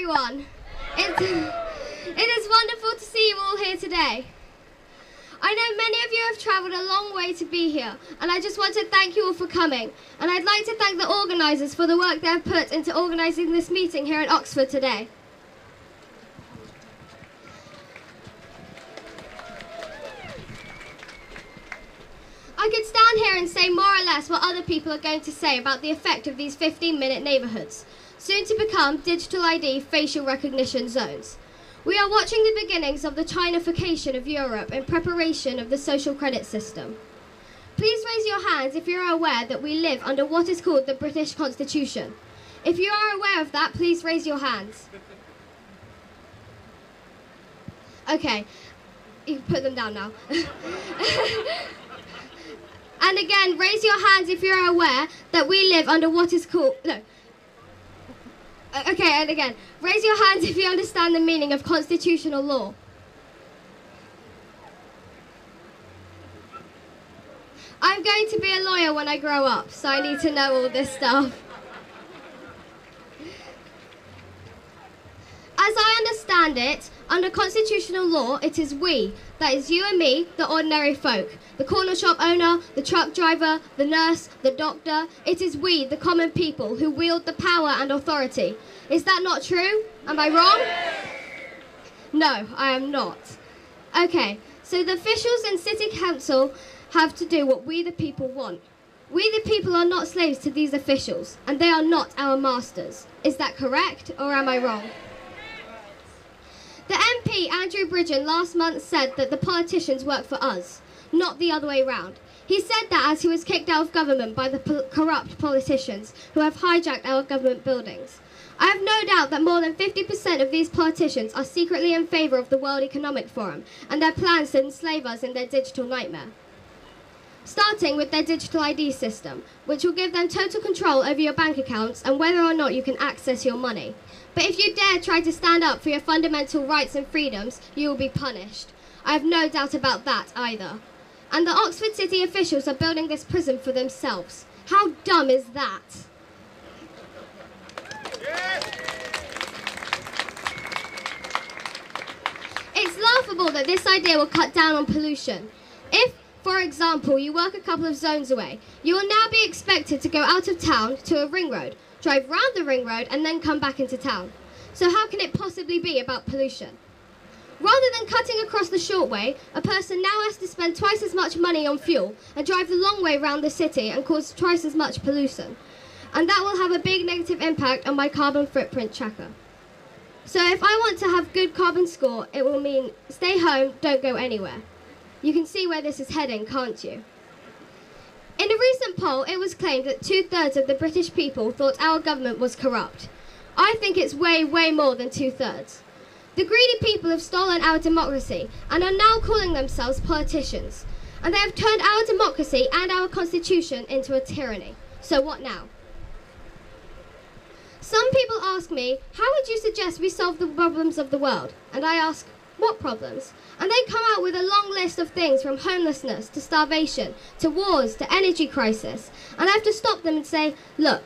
everyone. It is wonderful to see you all here today. I know many of you have travelled a long way to be here, and I just want to thank you all for coming. And I'd like to thank the organisers for the work they have put into organising this meeting here in Oxford today. I could stand here and say more or less what other people are going to say about the effect of these 15-minute neighbourhoods, soon to become digital ID facial recognition zones. We are watching the beginnings of the Chinification of Europe in preparation of the social credit system. Please raise your hands if you are aware that we live under what is called the British Constitution. If you are aware of that, please raise your hands. Okay, you can put them down now. And again, raise your hands if you're aware that we live under what is called... No. Okay, and again, raise your hands if you understand the meaning of constitutional law. I'm going to be a lawyer when I grow up, so I need to know all this stuff. As I understand it, under constitutional law, it is we, that is you and me, the ordinary folk, the corner shop owner, the truck driver, the nurse, the doctor. It is we, the common people, who wield the power and authority. Is that not true? Am I wrong? No, I am not. Okay, so the officials in City Council have to do what we the people want. We the people are not slaves to these officials, and they are not our masters. Is that correct, or am I wrong? The MP, Andrew Bridgen, last month said that the politicians work for us, not the other way round. He said that as he was kicked out of government by the corrupt politicians who have hijacked our government buildings. I have no doubt that more than 50% of these politicians are secretly in favour of the World Economic Forum and their plans to enslave us in their digital nightmare. Starting with their digital ID system, which will give them total control over your bank accounts and whether or not you can access your money. But if you dare try to stand up for your fundamental rights and freedoms, you will be punished. I have no doubt about that either. And the Oxford City officials are building this prison for themselves. How dumb is that? It's laughable that this idea will cut down on pollution. If, for example, you work a couple of zones away, you will now be expected to go out of town to a ring road, drive round the ring road and then come back into town. So how can it possibly be about pollution? Rather than cutting across the short way, a person now has to spend twice as much money on fuel and drive the long way round the city and cause twice as much pollution. And that will have a big negative impact on my carbon footprint tracker. So if I want to have good carbon score, it will mean stay home, don't go anywhere. You can see where this is heading, can't you? In a recent poll, it was claimed that 2/3 of the British people thought our government was corrupt. I think it's way, way more than 2/3. The greedy people have stolen our democracy and are now calling themselves politicians. And they have turned our democracy and our constitution into a tyranny. So what now? Some people ask me, how would you suggest we solve the problems of the world? And I ask, what problems? And they come out with a long list of things from homelessness to starvation, to wars, to energy crisis. And I have to stop them and say, look,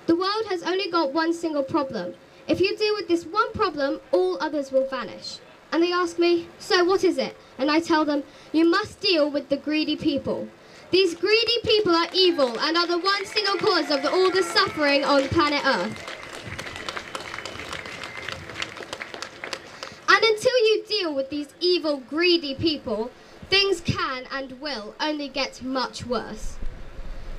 the world has only got one single problem. If you deal with this one problem, all others will vanish. And they ask me, so what is it? And I tell them, you must deal with the greedy people. These greedy people are evil and are the one single cause of all the suffering on planet Earth. And until you deal with these evil, greedy people, things can and will only get much worse.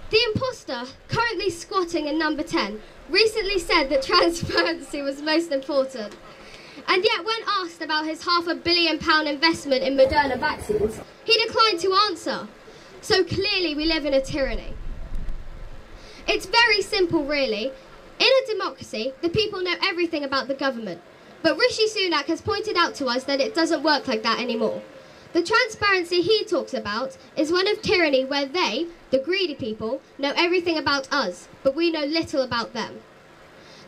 The imposter, currently squatting in number 10, recently said that transparency was most important. And yet when asked about his £500 million investment in Moderna vaccines, he declined to answer. So clearly we live in a tyranny. It's very simple, really. In a democracy, the people know everything about the government. But Rishi Sunak has pointed out to us that it doesn't work like that anymore. The transparency he talks about is one of tyranny where they, the greedy people, know everything about us, but we know little about them.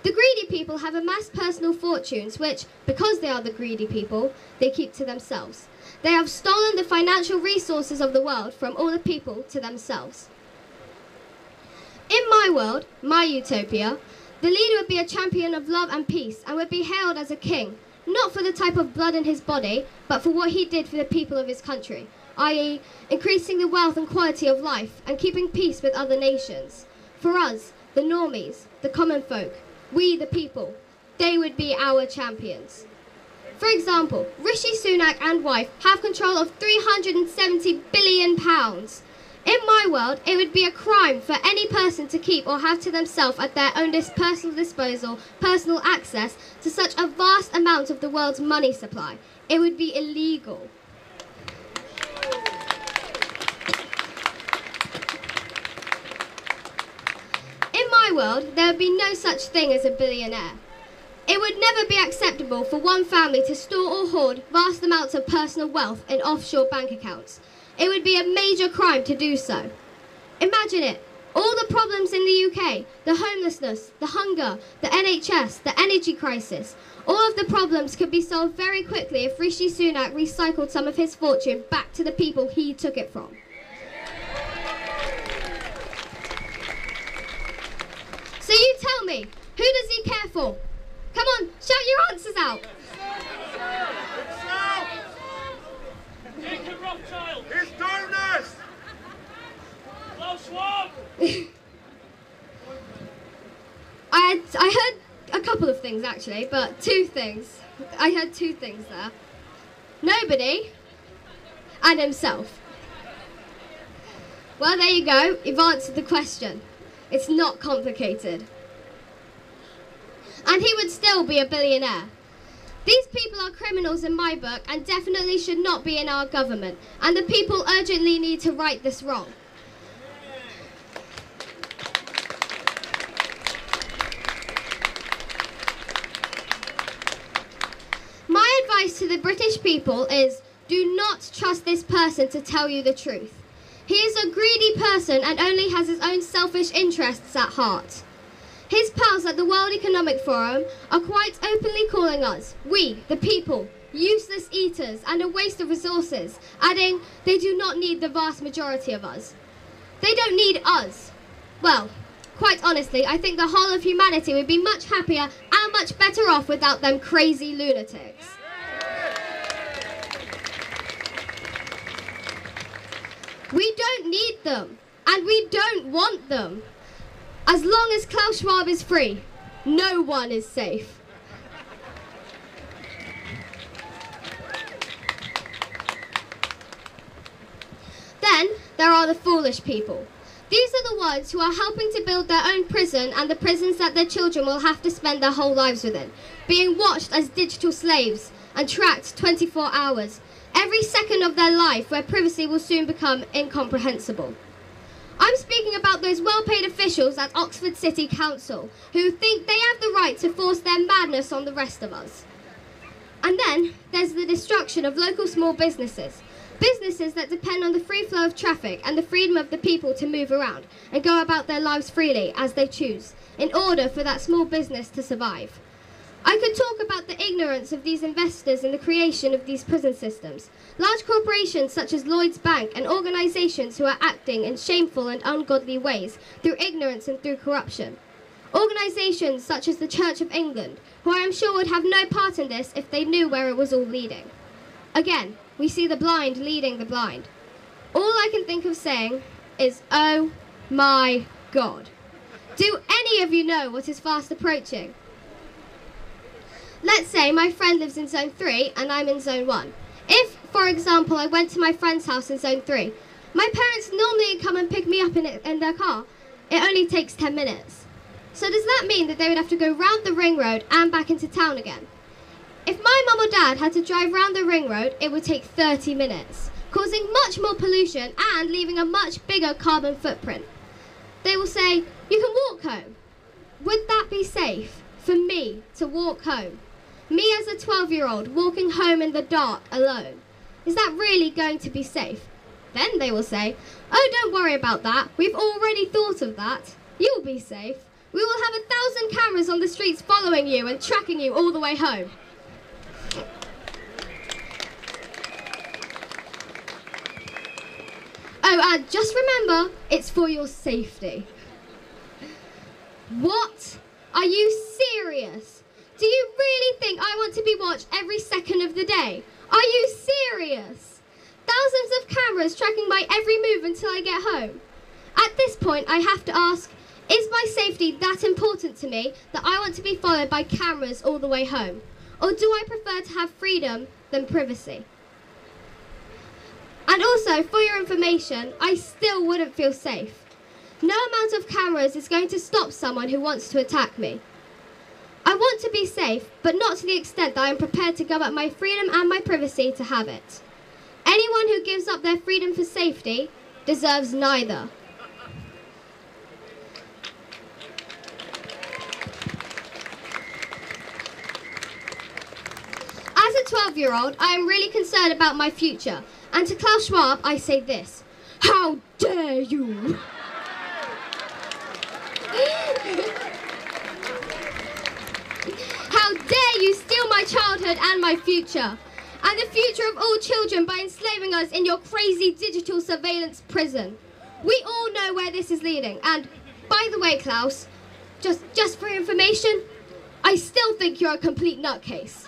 The greedy people have amassed personal fortunes which, because they are the greedy people, they keep to themselves. They have stolen the financial resources of the world from all the people to themselves. In my world, my utopia, The leader would be a champion of love and peace and would be hailed as a king, not for the type of blood in his body, but for what he did for the people of his country, i.e., increasing the wealth and quality of life and keeping peace with other nations. For us, the normies, the common folk, we the people, they would be our champions. For example, Rishi Sunak and wife have control of £370 billion. In my world, it would be a crime for any person to keep or have to themselves at their own personal disposal, personal access to such a vast amount of the world's money supply. It would be illegal. In my world, there would be no such thing as a billionaire. It would never be acceptable for one family to store or hoard vast amounts of personal wealth in offshore bank accounts. It would be a major crime to do so. Imagine it. All the problems in the UK, the homelessness, the hunger, the NHS, the energy crisis, all of the problems could be solved very quickly if Rishi Sunak recycled some of his fortune back to the people he took it from. So you tell me, who does he care for? Come on, shout your answers out. Jacob Rothschild! His donors! Klaus Schwab! I heard a couple of things actually, but two things. I heard two things there. Nobody and himself. Well, there you go. You've answered the question. It's not complicated. And he would still be a billionaire. These people are criminals in my book and definitely should not be in our government. And the people urgently need to right this wrong. My advice to the British people is, do not trust this person to tell you the truth. He is a greedy person and only has his own selfish interests at heart. His pals at the World Economic Forum are quite openly calling us, we, the people, useless eaters and a waste of resources, adding, they do not need the vast majority of us. They don't need us. Well, quite honestly, I think the whole of humanity would be much happier and much better off without them crazy lunatics. We don't need them, and we don't want them. As long as Klaus Schwab is free, no one is safe. Then there are the foolish people. These are the ones who are helping to build their own prison and the prisons that their children will have to spend their whole lives within, being watched as digital slaves and tracked 24 hours, every second of their life where privacy will soon become incomprehensible. I'm speaking about those well-paid officials at Oxford City Council who think they have the right to force their madness on the rest of us. And then there's the destruction of local small businesses. Businesses that depend on the free flow of traffic and the freedom of the people to move around and go about their lives freely as they choose, in order for that small business to survive. I could talk about the ignorance of these investors in the creation of these prison systems. Large corporations such as Lloyd's Bank and organisations who are acting in shameful and ungodly ways through ignorance and through corruption. Organisations such as the Church of England, who I am sure would have no part in this if they knew where it was all leading. Again, we see the blind leading the blind. All I can think of saying is, oh my God. Do any of you know what is fast approaching? Let's say my friend lives in Zone 3 and I'm in Zone 1. If, for example, I went to my friend's house in Zone 3, my parents normally come and pick me up in their car. It only takes 10 minutes. So does that mean that they would have to go round the ring road and back into town again? If my mum or dad had to drive round the ring road, it would take 30 minutes, causing much more pollution and leaving a much bigger carbon footprint. They will say, you can walk home. Would that be safe for me to walk home? Me as a 12-year-old walking home in the dark alone. Is that really going to be safe? Then they will say, oh, don't worry about that. We've already thought of that. You'll be safe. We will have 1,000 cameras on the streets following you and tracking you all the way home. Oh, and just remember, it's for your safety. What Are you serious? Do you really think I want to be watched every second of the day? Are you serious? Thousands of cameras tracking my every move until I get home. At this point, I have to ask, is my safety that important to me that I want to be followed by cameras all the way home? Or do I prefer to have freedom than privacy? And also, for your information, I still wouldn't feel safe. No amount of cameras is going to stop someone who wants to attack me. I want to be safe, but not to the extent that I am prepared to give up my freedom and my privacy to have it. Anyone who gives up their freedom for safety deserves neither. As a 12-year-old, I am really concerned about my future. And to Klaus Schwab, I say this: how dare you? How dare you steal my childhood and my future, and the future of all children by enslaving us in your crazy digital surveillance prison. We all know where this is leading, and by the way, Klaus, just for your information, I still think you're a complete nutcase.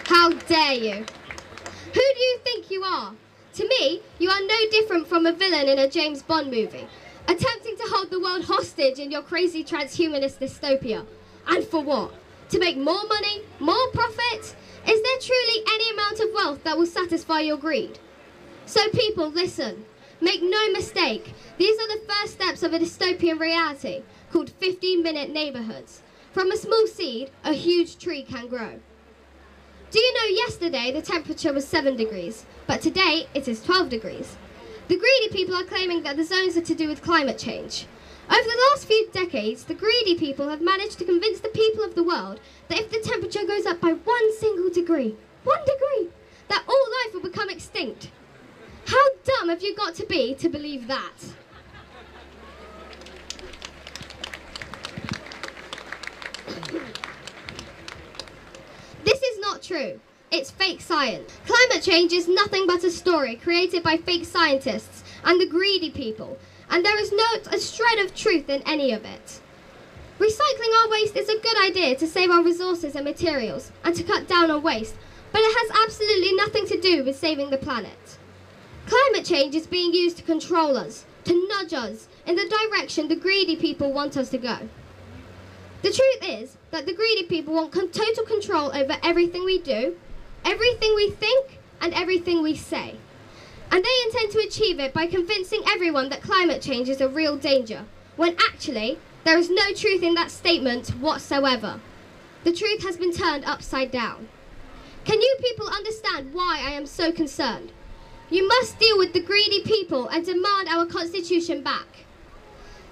How dare you? Who do you think you are? To me, you are no different from a villain in a James Bond movie, attempting to hold the world hostage in your crazy transhumanist dystopia. And for what? To make more money? More profit? Is there truly any amount of wealth that will satisfy your greed? So people, listen. Make no mistake, these are the first steps of a dystopian reality called 15-minute neighborhoods. From a small seed, a huge tree can grow. Do you know yesterday the temperature was 7 degrees, but today it is 12 degrees? The greedy people are claiming that the zones are to do with climate change. Over the last few decades, the greedy people have managed to convince the people of the world that if the temperature goes up by 1 single degree, 1 degree, that all life will become extinct. How dumb have you got to be to believe that? This is not true. It's fake science. Climate change is nothing but a story created by fake scientists and the greedy people, and there is not a shred of truth in any of it. Recycling our waste is a good idea to save our resources and materials and to cut down on waste, but it has absolutely nothing to do with saving the planet. Climate change is being used to control us, to nudge us in the direction the greedy people want us to go. The truth is that the greedy people want total control over everything we do, everything we think, and everything we say. And they intend to achieve it by convincing everyone that climate change is a real danger, when actually, there is no truth in that statement whatsoever. The truth has been turned upside down. Can you people understand why I am so concerned? You must deal with the greedy people and demand our constitution back.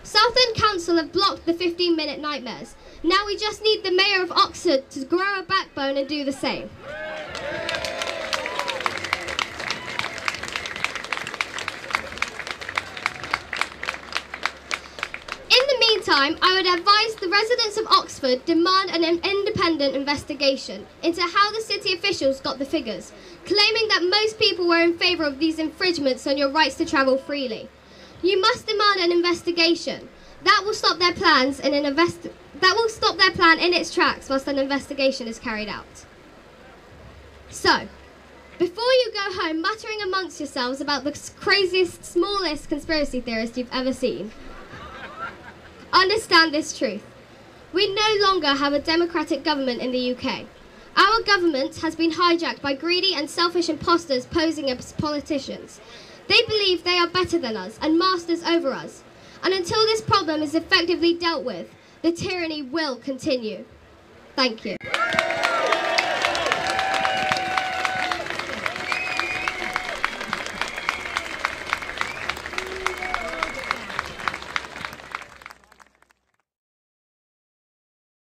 Southend Council have blocked the 15-minute nightmares. Now we just need the Mayor of Oxford to grow a backbone and do the same. In the meantime, I would advise the residents of Oxford demand an independent investigation into how the city officials got the figures, claiming that most people were in favour of these infringements on your rights to travel freely. You must demand an investigation. That will stop their plans in plan in its tracks whilst an investigation is carried out. So, before you go home muttering amongst yourselves about the craziest, smallest conspiracy theorist you've ever seen, understand this truth. We no longer have a democratic government in the UK. Our government has been hijacked by greedy and selfish imposters posing as politicians. They believe they are better than us and masters over us. And until this problem is effectively dealt with, the tyranny will continue. Thank you.